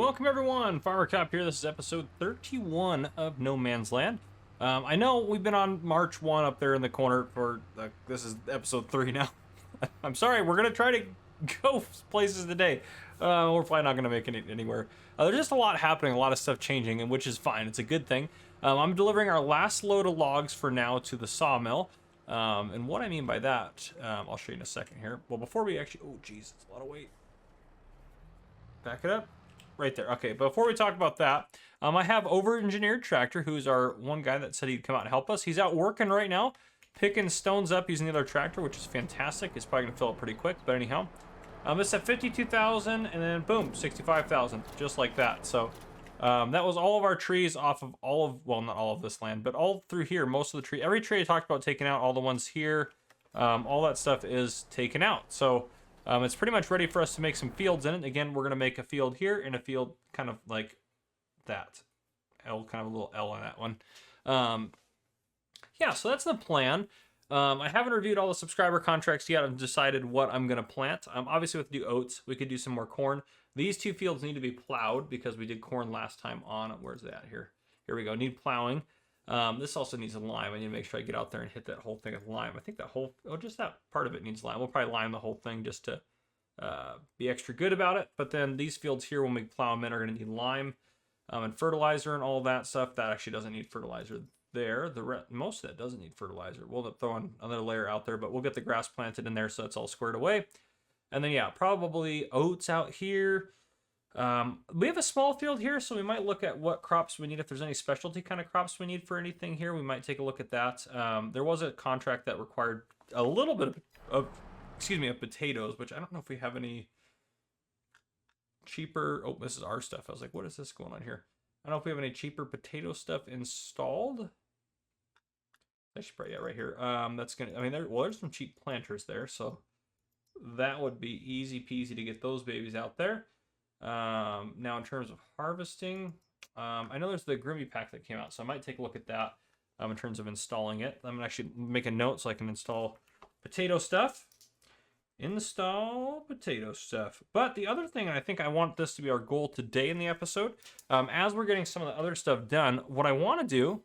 Welcome everyone, Farmer Cop here. This is episode 31 of No Man's Land. I know we've been on March 1 up there in the corner for, this is episode 3 now. I'm sorry, we're going to try to go places today. We're probably not going to make it anywhere. There's just a lot happening, a lot of stuff changing, and which is fine. It's a good thing. I'm delivering our last load of logs for now to the sawmill. And what I mean by that, I'll show you in a second here. Well, before we actually, oh geez, it's a lot of weight. Back it up. Right there. Okay, before we talk about that, I have Over-Engineered Tractor, who's our one guy that said he'd come out and help us. He's out working right now, picking stones up using the other tractor, which is fantastic. It's probably going to fill it pretty quick, but anyhow. This at 52,000, and then boom, 65,000, just like that. So that was all of our trees off of all of, well, not all of this land, but all through here, most of the tree, every tree I talked about taking out, all the ones here, all that stuff is taken out. So it's pretty much ready for us to make some fields in it. Again, we're going to make a field here and a field kind of like that. L, kind of a little L on that one. Yeah, so that's the plan. I haven't reviewed all the subscriber contracts yet. I've decided what I'm going to plant. Obviously, we have to do oats. We could do some more corn. These two fields need to be plowed because we did corn last time on, where's that here? Here we go, need plowing. This also needs a lime. I need to make sure I get out there and hit that whole thing with lime. I think that whole, oh, just that part of it needs lime. We'll probably lime the whole thing just to be extra good about it. But then these fields here, when we plow them in, are going to need lime and fertilizer and all that stuff. That actually doesn't need fertilizer there. Most of that doesn't need fertilizer. We'll throw in another layer out there, but we'll get the grass planted in there so it's all squared away. And then, yeah, probably oats out here. We have a small field here, so we might look at what crops we need. If there's any specialty kind of crops we need for anything here, we might take a look at that. There was a contract that required a little bit of potatoes, which I don't know if we have any cheaper. Oh, this is our stuff. I was like, what is this going on here? I don't know if we have any cheaper potato stuff installed. I should probably, yeah, right here. That's gonna, I mean, there's some cheap planters there, so that would be easy peasy to get those babies out there. Now in terms of harvesting, I know there's the Grimby pack that came out, so I might take a look at that in terms of installing it. I'm gonna actually make a note so I can install potato stuff. Install potato stuff. But the other thing, and I think I want this to be our goal today in the episode, as we're getting some of the other stuff done, what I want to do,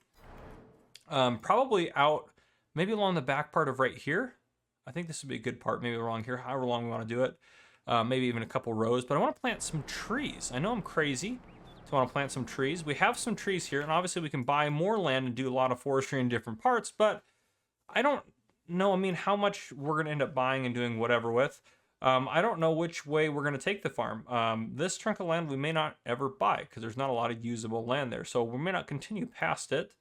probably out, maybe along the back part of right here. I think this would be a good part, maybe along here, however long we want to do it. Maybe even a couple rows, but I want to plant some trees. I know I'm crazy, so I want to plant some trees. We have some trees here, and obviously we can buy more land and do a lot of forestry in different parts, but I don't know, I mean, how much we're going to end up buying and doing whatever with. I don't know which way we're going to take the farm. This chunk of land we may not ever buy because there's not a lot of usable land there, so we may not continue past it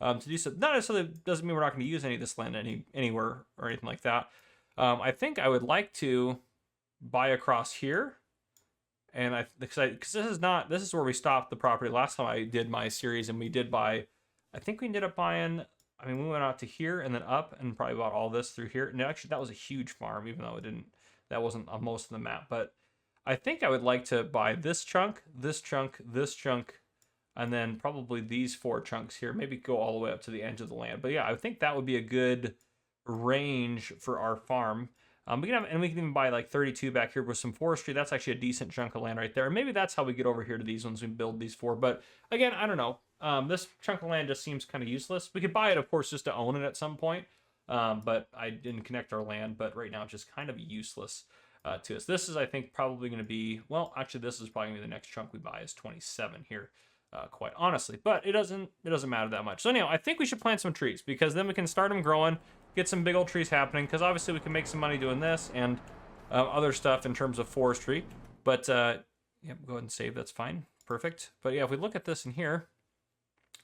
to do so. Not necessarily doesn't mean we're not going to use any of this land anywhere or anything like that. I think I would like to buy across here, and because this is where we stopped the property last time I did my series, and we did buy, I think we ended up buying, I mean, we went out to here and then up and probably bought all this through here. And actually that was a huge farm, even though that wasn't on most of the map. But I think I would like to buy this chunk, this chunk, this chunk, and then probably these 4 chunks here, maybe go all the way up to the edge of the land. But yeah, I think that would be a good range for our farm. We can even buy like 32 back here with some forestry. That's actually a decent chunk of land right there. And maybe that's how we get over here to these ones and build these 4. But again, I don't know. This chunk of land just seems kind of useless. We could buy it, of course, just to own it at some point. But I didn't connect our land. But right now, it's just kind of useless to us. This is, I think, probably going to be, well, actually, this is probably going to be the next chunk we buy is 27 here, quite honestly. But it doesn't matter that much. So anyhow, I think we should plant some trees because then we can start them growing, get some big old trees happening, because obviously we can make some money doing this and other stuff in terms of forestry. But yeah, go ahead and save. That's fine. Perfect. But yeah, if we look at this in here,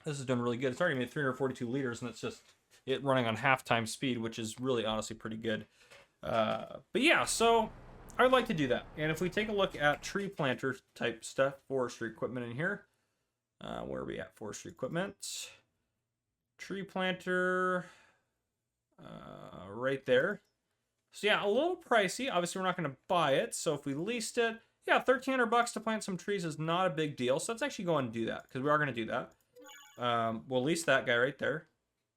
this is doing really good. It's already made 342 liters, and it's just it running on half-time speed, which is really honestly pretty good. But yeah, so I would like to do that. And if we take a look at tree planter type stuff, forestry equipment in here, where are we at? Forestry equipment, tree planter, right there. So yeah, a little pricey. Obviously, we're not going to buy it. So if we leased it, yeah, $1,300 to plant some trees is not a big deal. So let's actually go and do that because we are going to do that. We'll lease that guy right there.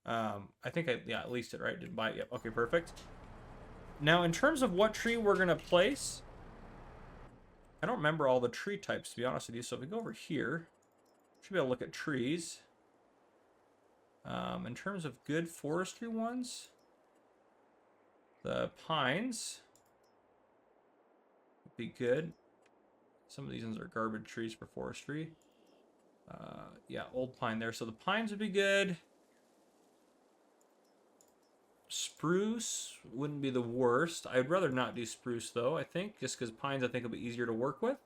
I think I leased it, right? Didn't buy it yet. Okay, perfect. Now, in terms of what tree we're going to place, I don't remember all the tree types, to be honest with you. So if we go over here, should be able to look at trees. In terms of good forestry ones, the pines would be good. Some of these ones are garbage trees for forestry. Yeah, old pine there. So the pines would be good. Spruce wouldn't be the worst. I'd rather not do spruce though, I think, just because pines I think will be easier to work with.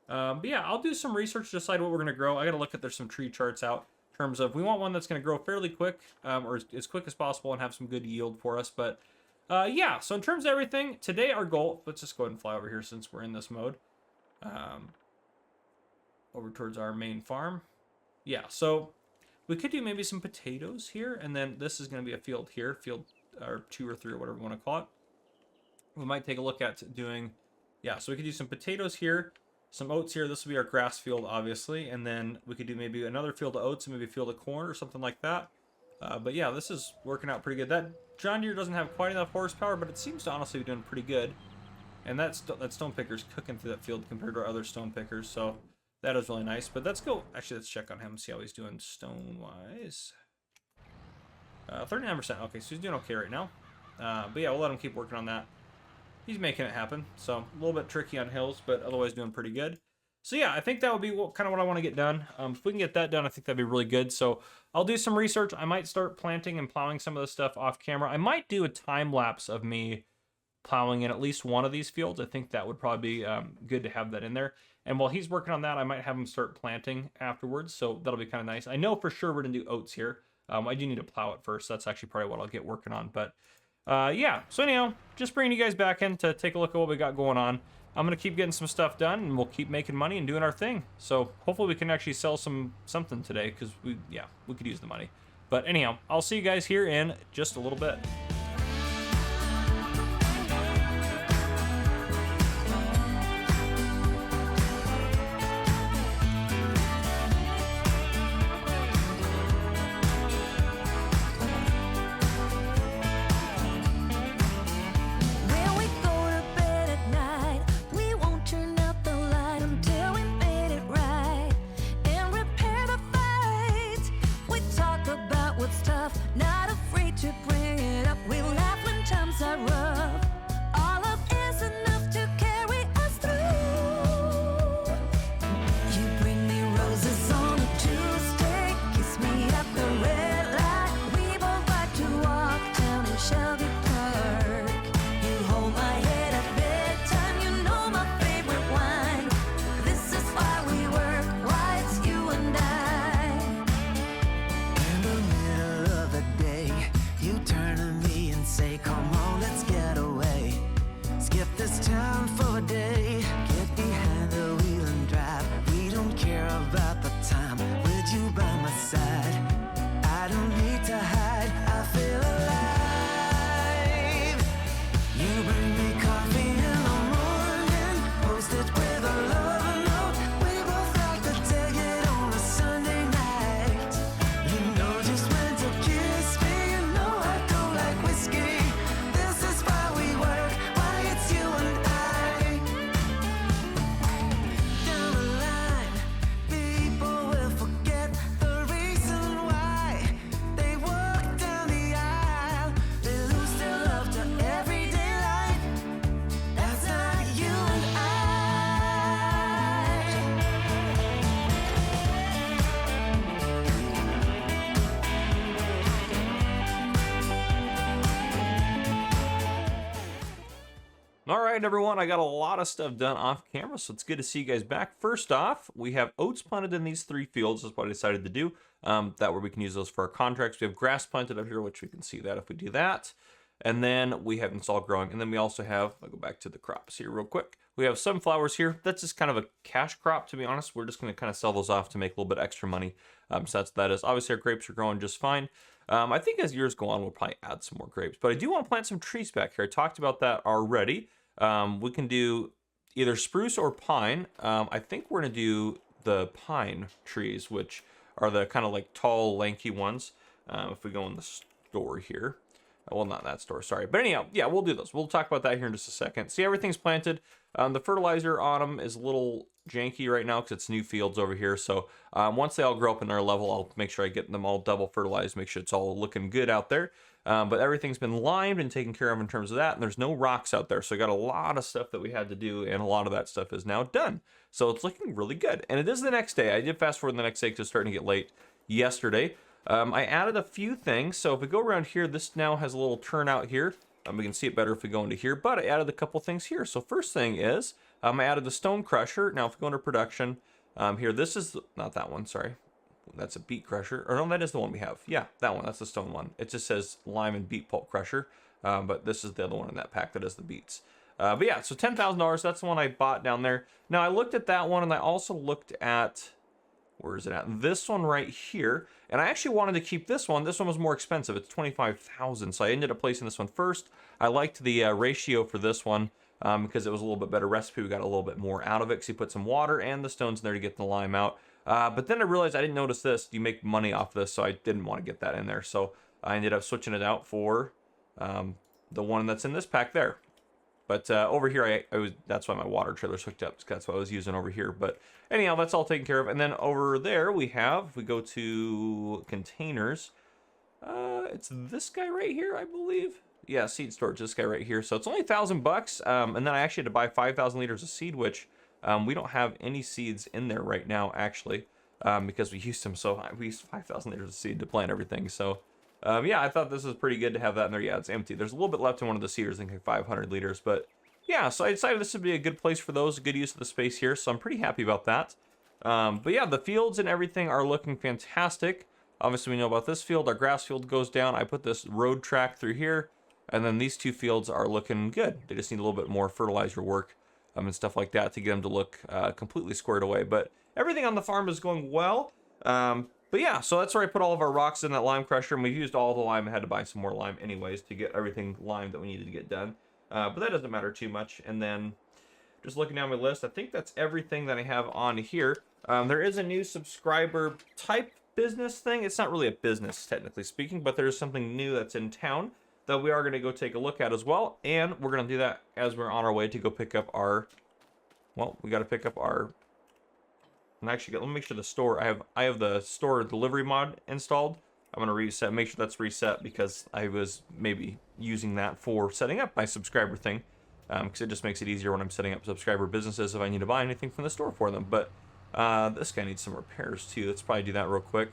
But yeah, I'll do some research to decide what we're going to grow. I got to look at there's some tree charts out in terms of we want one that's going to grow fairly quick, or as quick as possible and have some good yield for us. But yeah, so in terms of everything, today our goal, let's just go ahead and fly over here since we're in this mode. Over towards our main farm. Yeah, so we could do maybe some potatoes here, and then this is going to be a field here, field or 2 or 3 or whatever we want to call it. We might take a look at doing, yeah, so we could do some potatoes here, some oats here. This will be our grass field, obviously, and then we could do maybe another field of oats and maybe a field of corn or something like that. But yeah, this is working out pretty good. That John Deere doesn't have quite enough horsepower, but it seems to honestly be doing pretty good. And that stone picker's cooking through that field compared to our other stone pickers, so that is really nice. But let's go, actually, let's check on him, see how he's doing stone-wise. 39%, okay, so he's doing okay right now. But yeah, we'll let him keep working on that. He's making it happen, so a little bit tricky on hills, but otherwise doing pretty good. So yeah, I think that would be kind of what I want to get done. If we can get that done, I think that'd be really good. So I'll do some research. I might start planting and plowing some of the stuff off camera. I might do a time lapse of me plowing in at least one of these fields. I think that would probably be good to have that in there. And while he's working on that, I might have him start planting afterwards. So that'll be kind of nice. I know for sure we're going to do oats here. I do need to plow it first. That's actually probably what I'll get working on. But yeah, so anyhow, just bringing you guys back in to take a look at what we got going on. I'm going to keep getting some stuff done, and we'll keep making money and doing our thing. So hopefully we can actually sell something today, because we could use the money. But anyhow, I'll see you guys here in just a little bit. All right, everyone, I got a lot of stuff done off camera, so it's good to see you guys back. First off, we have oats planted in these 3 fields. That's what I decided to do. That way we can use those for our contracts. We have grass planted up here, which we can see that if we do that. And then we have installed growing. And then we also have, I'll go back to the crops here real quick. We have sunflowers here. That's just kind of a cash crop, to be honest. We're just going to kind of sell those off to make a little bit extra money. So that's that is. Obviously, our grapes are growing just fine. I think as years go on, we'll probably add some more grapes. But I do want to plant some trees back here. I talked about that already. We can do either spruce or pine. I think we're going to do the pine trees, which are the kind of like tall, lanky ones. If we go in the store here, Well, not that store, sorry. But anyhow, yeah, we'll do those. We'll talk about that here in just a second. See, everything's planted. The fertilizer on them is a little janky right now because it's new fields over here. So once they all grow up in their level, I'll make sure I get them all double fertilized, make sure it's all looking good out there. But everything's been limed and taken care of in terms of that. And there's no rocks out there. So I got a lot of stuff that we had to do. And a lot of that stuff is now done. So it's looking really good. And it is the next day. I did fast forward the next day because it's starting to get late yesterday. I added a few things. So if we go around here, this now has a little turnout here. We can see it better if we go into here, but I added a couple things here. So first thing is, I added the stone crusher. Now if we go into production, here, this is, not that one, sorry. That's a beet crusher. Or no, that is the one we have. Yeah, that one, that's the stone one. It just says lime and beet pulp crusher, but this is the other one in that pack that is the beets. But yeah, so $10,000, that's the one I bought down there. Now I looked at that one, and I also looked at, where is it at? This one right here. And I actually wanted to keep this one. This one was more expensive. It's $25,000. So I ended up placing this one first. I liked the ratio for this one because it was a little bit better recipe. We got a little bit more out of it because you put some water and the stones in there to get the lime out. But then I realized I didn't notice this. You make money off this, so I didn't want to get that in there. So I ended up switching it out for the one that's in this pack there. But over here, that's why my water trailer's hooked up. That's what I was using over here. But anyhow, that's all taken care of. And then over there we have, if we go to containers, it's this guy right here, I believe. Yeah, seed storage, this guy right here. So it's only $1,000. And then I actually had to buy 5,000 liters of seed, which we don't have any seeds in there right now, actually, because we used them. So we used 5,000 liters of seed to plant everything. So yeah, I thought this was pretty good to have that in there. Yeah, it's empty. There's a little bit left in one of the seeders, I think like 500 liters. But yeah, so I decided this would be a good place for those, a good use of the space here. So I'm pretty happy about that. But yeah, the fields and everything are looking fantastic. Obviously, we know about this field. Our grass field goes down. I put this road track through here. And then these two fields are looking good. They just need a little bit more fertilizer work and stuff like that to get them to look completely squared away. But everything on the farm is going well. But yeah, so that's where I put all of our rocks in that lime crusher, and we used all the lime. I had to buy some more lime anyways to get everything limed that we needed to get done. But that doesn't matter too much. And then just looking down my list, I think that's everything that I have on here. There is a new subscriber type business thing. It's not really a business, technically speaking, but there's something new that's in town that we are going to go take a look at as well. And we're going to do that as we're on our way to go pick up our, well, we got to pick up our, and actually, let me make sure the store, I have the store delivery mod installed. I'm going to reset, make sure that's reset because I was maybe using that for setting up my subscriber thing. Because it just makes it easier when I'm setting up subscriber businesses if I need to buy anything from the store for them. But this guy needs some repairs too. Let's probably do that real quick.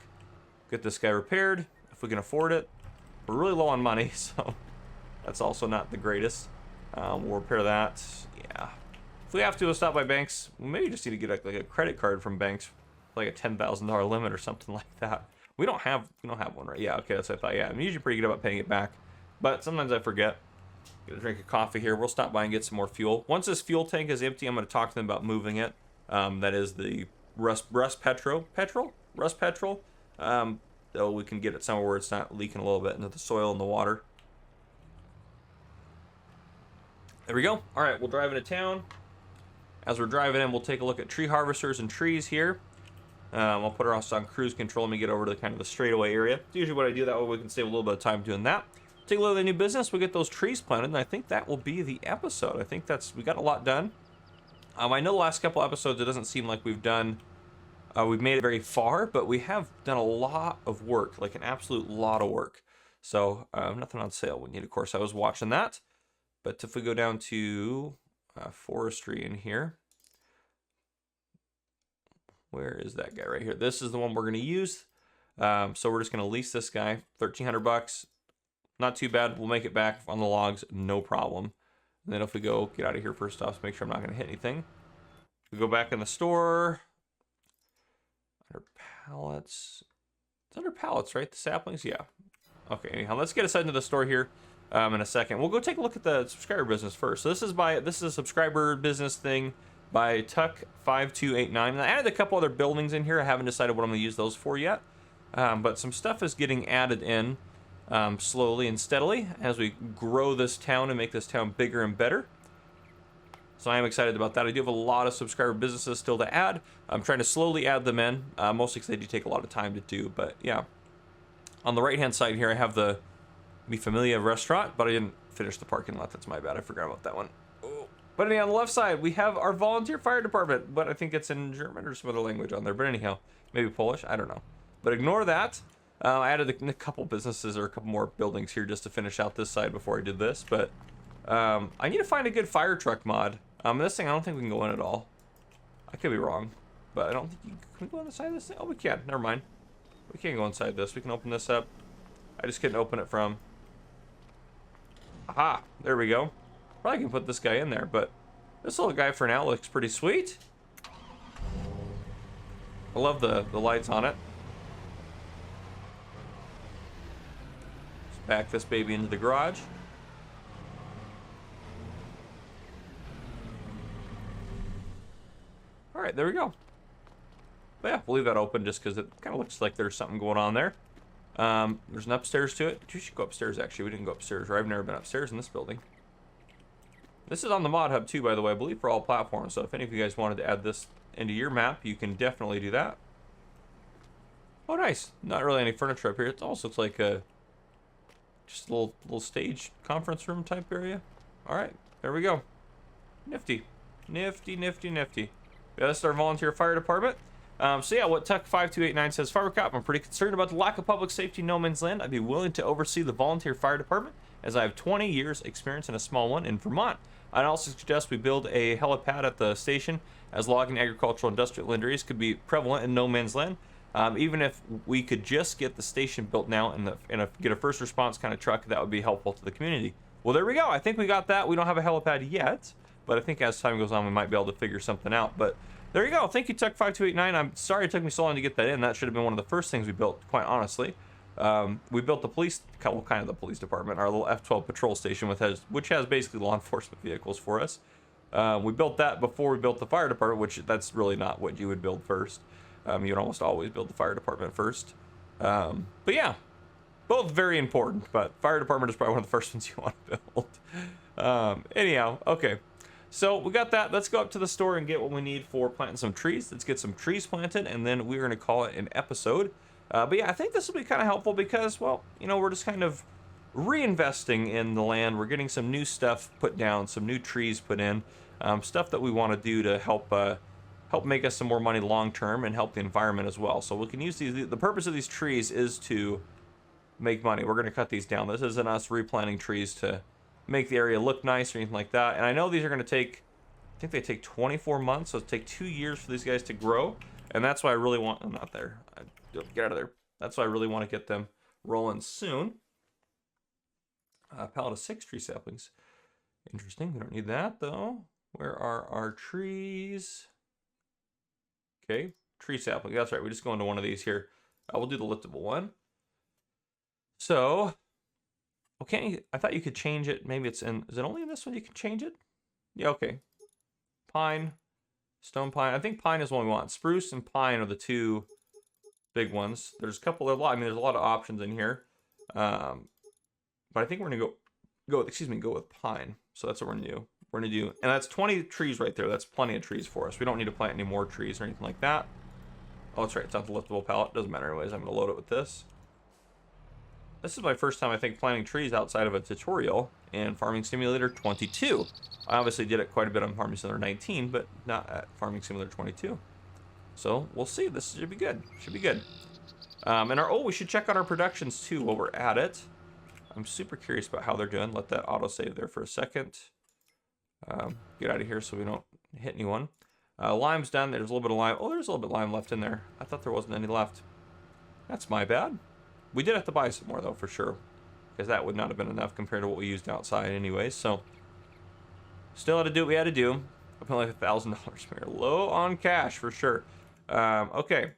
Get this guy repaired if we can afford it. We're really low on money, so that's also not the greatest. We'll repair that. Yeah. If we have to, we'll stop by banks. We maybe just need to get like a credit card from banks, like a $10,000 limit or something like that. We don't have one, right? Yeah, okay, that's what I thought. Yeah, I'm usually pretty good about paying it back, but sometimes I forget. Get a drink of coffee here. We'll stop by and get some more fuel. Once this fuel tank is empty, I'm going to talk to them about moving it. That is the Rust petrol. So we can get it somewhere where it's not leaking a little bit into the soil and the water. There we go. All right, we'll drive into town. As we're driving in, we'll take a look at tree harvesters and trees here. I'll put us on cruise control. Let me get over to the kind of the straightaway area. It's usually what I do. That way we can save a little bit of time doing that. Take a look at the new business. We get those trees planted, and I think that will be the episode. I think we got a lot done. I know the last couple episodes, it doesn't seem like we've made it very far, but we have done a lot of work, like an absolute lot of work. So nothing on sale. We need, of course, I was watching that. But if we go down to forestry in here, where is that guy right here? This is the one we're going to use. So we're just going to lease this guy, $1,300. Not too bad. We'll make it back on the logs, no problem. And then if we go get out of here first off, make sure I'm not going to hit anything. We go back in the store. Under pallets. It's under pallets, right? The saplings? Yeah. Okay, anyhow, let's get us into the store here in a second. We'll go take a look at the subscriber business first. So this is a subscriber business thing by Tuck5289. And I added a couple other buildings in here. I haven't decided what I'm going to use those for yet. But some stuff is getting added in slowly and steadily as we grow this town and make this town bigger and better. So I am excited about that. I do have a lot of subscriber businesses still to add. I'm trying to slowly add them in, mostly because they do take a lot of time to do. But yeah, on the right hand side here, I have the Mi Familia restaurant, but I didn't finish the parking lot. That's my bad. I forgot about that one. Oh. But anyway, on the left side, we have our volunteer fire department, but I think it's in German or some other language on there. But anyhow, maybe Polish. I don't know. But ignore that. I added a couple businesses or a couple more buildings here just to finish out this side before I did this. But I need to find a good fire truck mod. This thing, I don't think we can go in at all. I could be wrong, but I don't think can we go on the side of this thing? Oh, we can. Never mind. We can't go inside this. We can open this up. I just couldn't open it from. Aha, there we go. Probably can put this guy in there, but this little guy for now looks pretty sweet. I love the lights on it. Let's back this baby into the garage. All right, there we go. But yeah, we'll leave that open just because it kind of looks like there's something going on there. There's an upstairs to it. We should go upstairs, actually. We didn't go upstairs, or I've never been upstairs in this building. This is on the mod hub too, by the way, I believe for all platforms. So if any of you guys wanted to add this into your map, you can definitely do that. Oh, nice. Not really any furniture up here. It also looks like a just a little stage conference room type area. All right, there we go. Nifty, nifty, nifty, nifty. Yeah, this is our volunteer fire department. So yeah, what Tuck5289 says, Firecop, I'm pretty concerned about the lack of public safety in no man's land. I'd be willing to oversee the volunteer fire department as I have 20 years experience in a small one in Vermont. I'd also suggest we build a helipad at the station, as logging, agricultural, industrial injuries could be prevalent in no man's land. Even if we could just get the station built now and get a first response kind of truck, that would be helpful to the community. Well, there we go. I think we got that. We don't have a helipad yet, but I think as time goes on, we might be able to figure something out. But there you go. Thank you, Tuck5289. I'm sorry it took me so long to get that in. That should have been one of the first things we built, quite honestly. We built the police, well, kind of the police department, our little F12 patrol station, which has basically law enforcement vehicles for us. We built that before we built the fire department, which that's really not what you would build first. You'd almost always build the fire department first. But yeah, both very important, but fire department is probably one of the first ones you want to build. Anyhow, okay. So we got that. Let's go up to the store and get what we need for planting some trees. Let's get some trees planted, and then we're going to call it an episode. But yeah, I think this will be kind of helpful because, well, you know, we're just kind of reinvesting in the land. We're getting some new stuff put down, some new trees put in, stuff that we want to do to help make us some more money long term and help the environment as well. So we can use these. The purpose of these trees is to make money. We're going to cut these down. This isn't us replanting trees to make the area look nice or anything like that. And I know these are going to take, I think they take 24 months, so it'll take 2 years for these guys to grow. And that's why I really want, I'm not there. Get out of there. That's why I really want to get them rolling soon. Pallet of 6 tree saplings. Interesting. We don't need that though. Where are our trees? Okay, tree sapling. That's right. We just go into one of these here. We'll do the liftable one. So, okay. I thought you could change it. Maybe it's in. Is it only in this one you can change it? Yeah. Okay. Pine, stone pine. I think pine is one we want. Spruce and pine are the two big ones. There's a couple. I mean, there's a lot of options in here. But I think we're gonna go with pine. So that's what we're gonna do. We're gonna do, and that's 20 trees right there. That's plenty of trees for us. We don't need to plant any more trees or anything like that. Oh, that's right. It's not the liftable pallet. Doesn't matter anyways. I'm gonna load it with this. This is my first time, I think, planting trees outside of a tutorial in Farming Simulator 22. I obviously did it quite a bit on Farming Simulator 19, but not at Farming Simulator 22. So we'll see. This should be good. Should be good. We should check on our productions too while we're at it. I'm super curious about how they're doing. Let that autosave there for a second. Get out of here so we don't hit anyone. Lime's done. There's a little bit of lime. Oh, there's a little bit of lime left in there. I thought there wasn't any left. That's my bad. We did have to buy some more though, for sure, because that would not have been enough compared to what we used outside anyways. So still had to do what we had to do. I put like $1,000. We're low on cash for sure. Okay.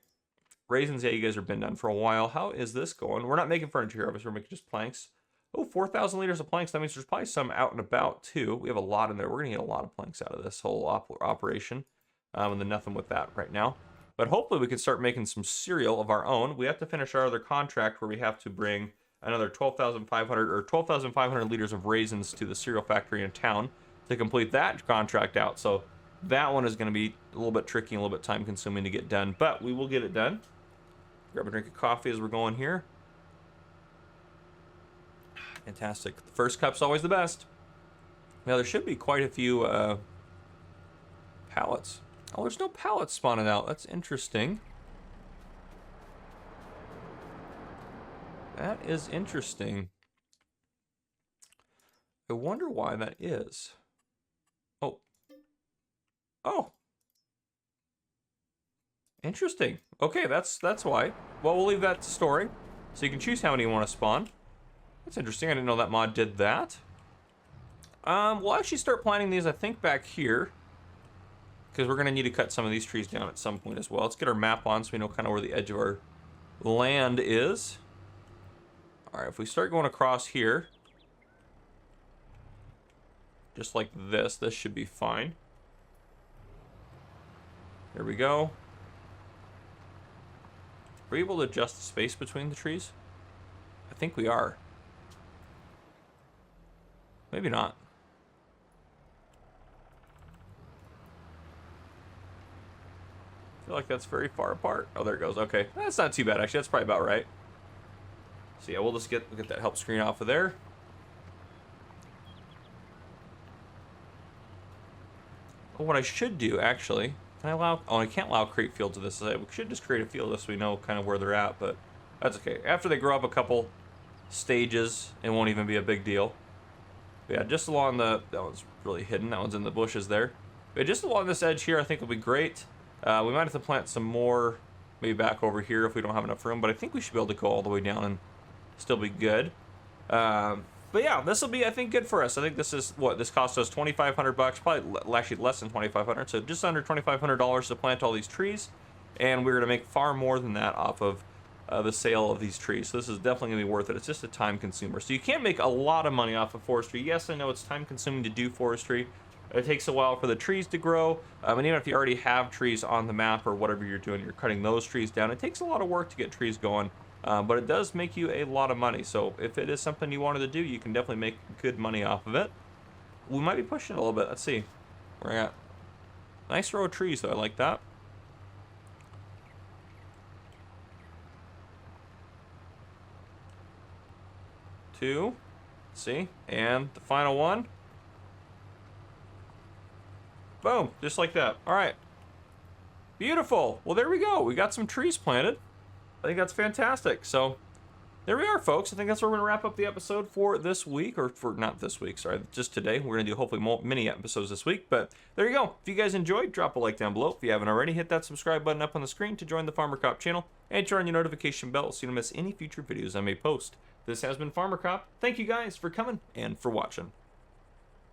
Raisins, yeah, you guys have been done for a while. How is this going? We're not making furniture here, obviously we're making just planks. Oh, 4,000 liters of planks. That means there's probably some out and about too. We have a lot in there. We're gonna get a lot of planks out of this whole operation. And then nothing with that right now. But hopefully we can start making some cereal of our own. We have to finish our other contract where we have to bring another 12,500 liters of raisins to the cereal factory in town to complete that contract out. So that one is going to be a little bit tricky and a little bit time consuming to get done, but we will get it done. Grab a drink of coffee as we're going here. Fantastic. The first cup's always the best. Now, there should be quite a few pallets. Oh, there's no pallets spawning out. That's interesting. That is interesting. I wonder why that is. Oh. Oh. Interesting. Okay, that's why. Well, we'll leave that to story. So you can choose how many you want to spawn. That's interesting. I didn't know that mod did that. We'll actually start planting these, I think, back here. Because we're going to need to cut some of these trees down at some point as well. Let's get our map on so we know kind of where the edge of our land is. Alright, if we start going across here, just like this should be fine. There we go. Are we able to adjust the space between the trees? I think we are. Maybe not. I feel like that's very far apart. Oh, there it goes. Okay, that's not too bad actually. That's probably about right. So yeah, we'll just get that help screen off of there. Well, what I should do actually, can I allow? Oh, I can't allow create field to this. We should just create a field just so we know kind of where they're at, but that's okay. After they grow up a couple stages, it won't even be a big deal. But yeah, just along that one's really hidden. That one's in the bushes there. But just along this edge here, I think will be great. We might have to plant some more, maybe back over here if we don't have enough room. But I think we should be able to go all the way down and still be good. But yeah, this will be, I think, good for us. I think this is what this cost us $2,500, probably actually less than $2,500. So just under $2,500 to plant all these trees, and we're gonna make far more than that off of the sale of these trees. So this is definitely gonna be worth it. It's just a time consumer. So you can't make a lot of money off of forestry. Yes, I know it's time consuming to do forestry. It takes a while for the trees to grow. And even if you already have trees on the map or whatever you're doing, you're cutting those trees down. It takes a lot of work to get trees going. But it does make you a lot of money. So if it is something you wanted to do, you can definitely make good money off of it. We might be pushing it a little bit. Let's see. Where we're at. Nice row of trees, though. I like that. Two. Let's see. And the final one. Boom. Just like that. All right. Beautiful. Well, there we go. We got some trees planted. I think that's fantastic. So there we are, folks. I think that's where we're going to wrap up the episode for this week, or for not this week, sorry, just today. We're going to do hopefully more mini episodes this week, but there you go. If you guys enjoyed, drop a like down below. If you haven't already, hit that subscribe button up on the screen to join the Farmer Cop channel, and turn on your notification bell so you don't miss any future videos I may post. This has been Farmer Cop. Thank you guys for coming and for watching.